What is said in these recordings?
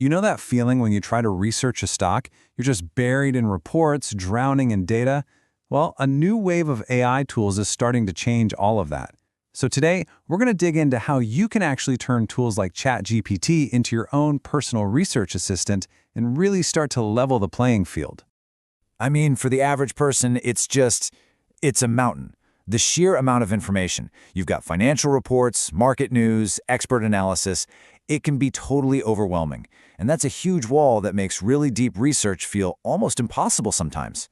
You know that feeling when you try to research a stock? You're just buried in reports, drowning in data? Well, a new wave of AI tools is starting to change all of that. So today, we're going to dig into how you can actually turn tools like ChatGPT into your own personal research assistant and really start to level the playing field. I mean, for the average person, it's a mountain. The sheer amount of information. You've got financial reports, market news, expert analysis. It can be totally overwhelming. And that's a huge wall that makes really deep research feel almost impossible sometimes.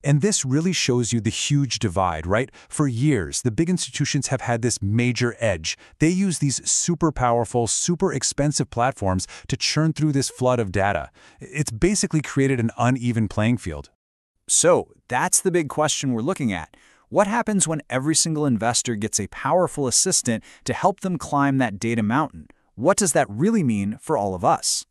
And this really shows you the huge divide, right? For years, the big institutions have had this major edge. They use these super powerful, super expensive platforms to churn through this flood of data. It's basically created an uneven playing field. So that's the big question we're looking at. What happens when every single investor gets a powerful assistant to help them climb that data mountain? What does that really mean for all of us?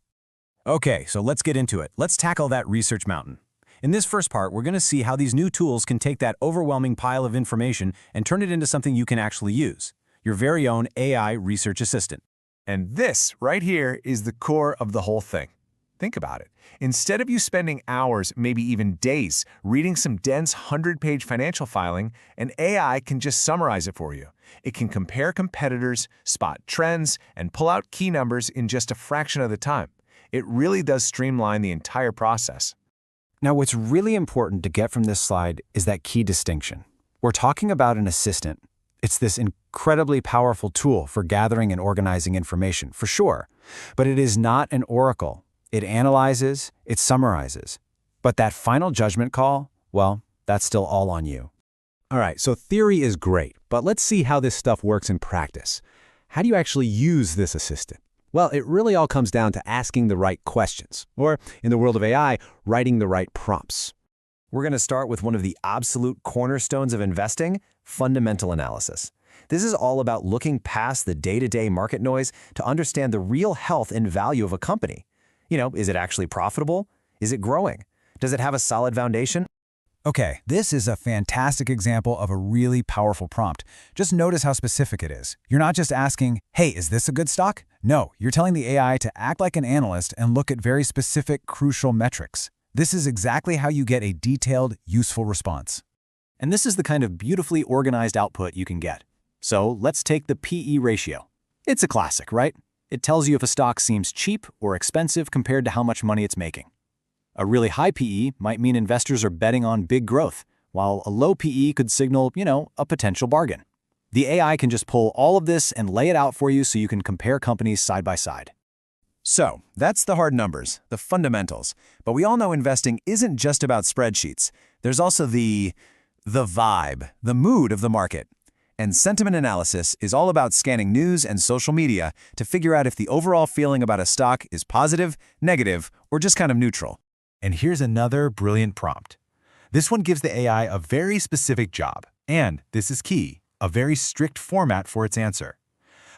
Okay, so let's get into it. Let's tackle that research mountain. In this first part, we're going to see how these new tools can take that overwhelming pile of information and turn it into something you can actually use, your very own AI research assistant. And this right here is the core of the whole thing. Think about it. Instead of you spending hours, maybe even days, reading some dense 100-page financial filing, an AI can just summarize it for you. It can compare competitors, spot trends, and pull out key numbers in just a fraction of the time. It really does streamline the entire process. Now, what's really important to get from this slide is that key distinction. We're talking about an assistant. It's this incredibly powerful tool for gathering and organizing information, for sure. But it is not an oracle. It analyzes, it summarizes. But that final judgment call, well, that's still all on you. All right, so theory is great, but let's see how this stuff works in practice. How do you actually use this assistant? Well, it really all comes down to asking the right questions, or in the world of AI, writing the right prompts. We're going to start with one of the absolute cornerstones of investing, fundamental analysis. This is all about looking past the day-to-day market noise to understand the real health and value of a company. Is it actually profitable? Is it growing? Does it have a solid foundation? Okay, this is a fantastic example of a really powerful prompt. Just notice how specific it is. You're not just asking, hey, is this a good stock? No, you're telling the AI to act like an analyst and look at very specific, crucial metrics. This is exactly how you get a detailed, useful response. And this is the kind of beautifully organized output you can get. So let's take the PE ratio. It's a classic, right? It tells you if a stock seems cheap or expensive compared to how much money it's making. A really high PE might mean investors are betting on big growth, while a low PE could signal, a potential bargain. The AI can just pull all of this and lay it out for you so you can compare companies side by side. So, that's the hard numbers, the fundamentals. But we all know investing isn't just about spreadsheets. There's also the vibe, the mood of the market. And sentiment analysis is all about scanning news and social media to figure out if the overall feeling about a stock is positive, negative, or just kind of neutral. And here's another brilliant prompt. This one gives the AI a very specific job, and this is key, a very strict format for its answer.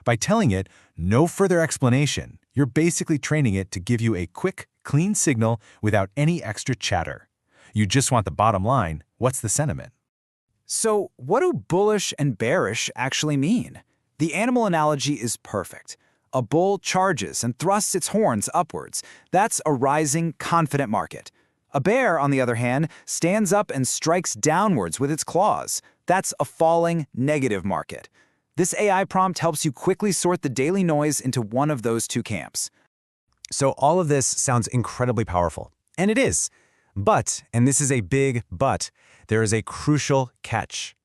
By telling it no further explanation, you're basically training it to give you a quick, clean signal without any extra chatter. You just want the bottom line. What's the sentiment? So, what do bullish and bearish actually mean? The animal analogy is perfect. A bull charges and thrusts its horns upwards. That's a rising, confident market. A bear, on the other hand, stands up and strikes downwards with its claws. That's a falling, negative market. This AI prompt helps you quickly sort the daily noise into one of those two camps. So all of this sounds incredibly powerful. And it is. But, and this is a big but, there is a crucial catch.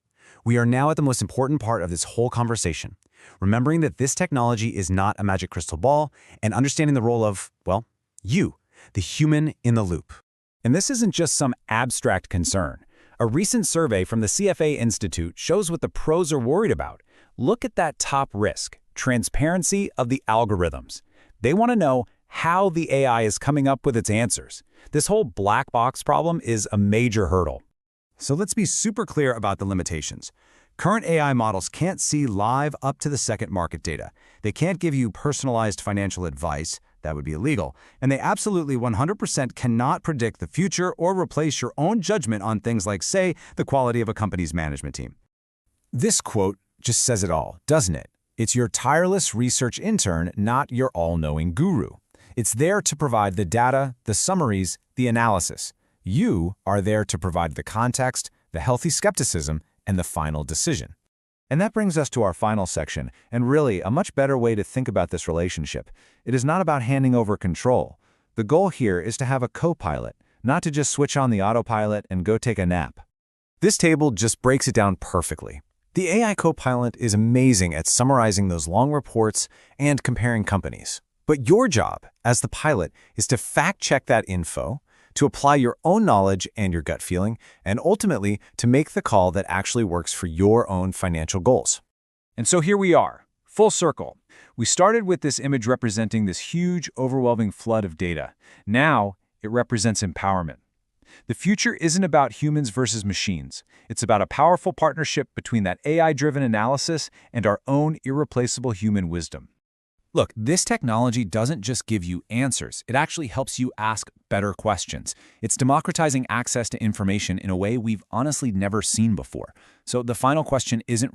We are now at the most important part of this whole conversation. Remembering that this technology is not a magic crystal ball, and understanding the role of, well, you, the human in the loop. And this isn't just some abstract concern. A recent survey from the CFA Institute shows what the pros are worried about. Look at that top risk, transparency of the algorithms. They want to know how the AI is coming up with its answers. This whole black box problem is a major hurdle. So let's be super clear about the limitations. Current AI models can't see live up-to-the-second market data. They can't give you personalized financial advice. That would be illegal. And they absolutely 100% cannot predict the future or replace your own judgment on things like, say, the quality of a company's management team. This quote just says it all, doesn't it? It's your tireless research intern, not your all-knowing guru. It's there to provide the data, the summaries, the analysis. You are there to provide the context, the healthy skepticism, and the final decision. And that brings us to our final section, and really a much better way to think about this relationship. It is not about handing over control. The goal here is to have a co-pilot, not to just switch on the autopilot and go take a nap. This table just breaks it down perfectly. The AI Copilot is amazing at summarizing those long reports and comparing companies. But your job, as the pilot, is to fact-check that info, to apply your own knowledge and your gut feeling, and ultimately to make the call that actually works for your own financial goals. And so here we are, full circle. We started with this image representing this huge, overwhelming flood of data. Now, it represents empowerment. The future isn't about humans versus machines. It's about a powerful partnership between that AI-driven analysis and our own irreplaceable human wisdom. Look, this technology doesn't just give you answers. It actually helps you ask better questions. It's democratizing access to information in a way we've honestly never seen before. So the final question isn't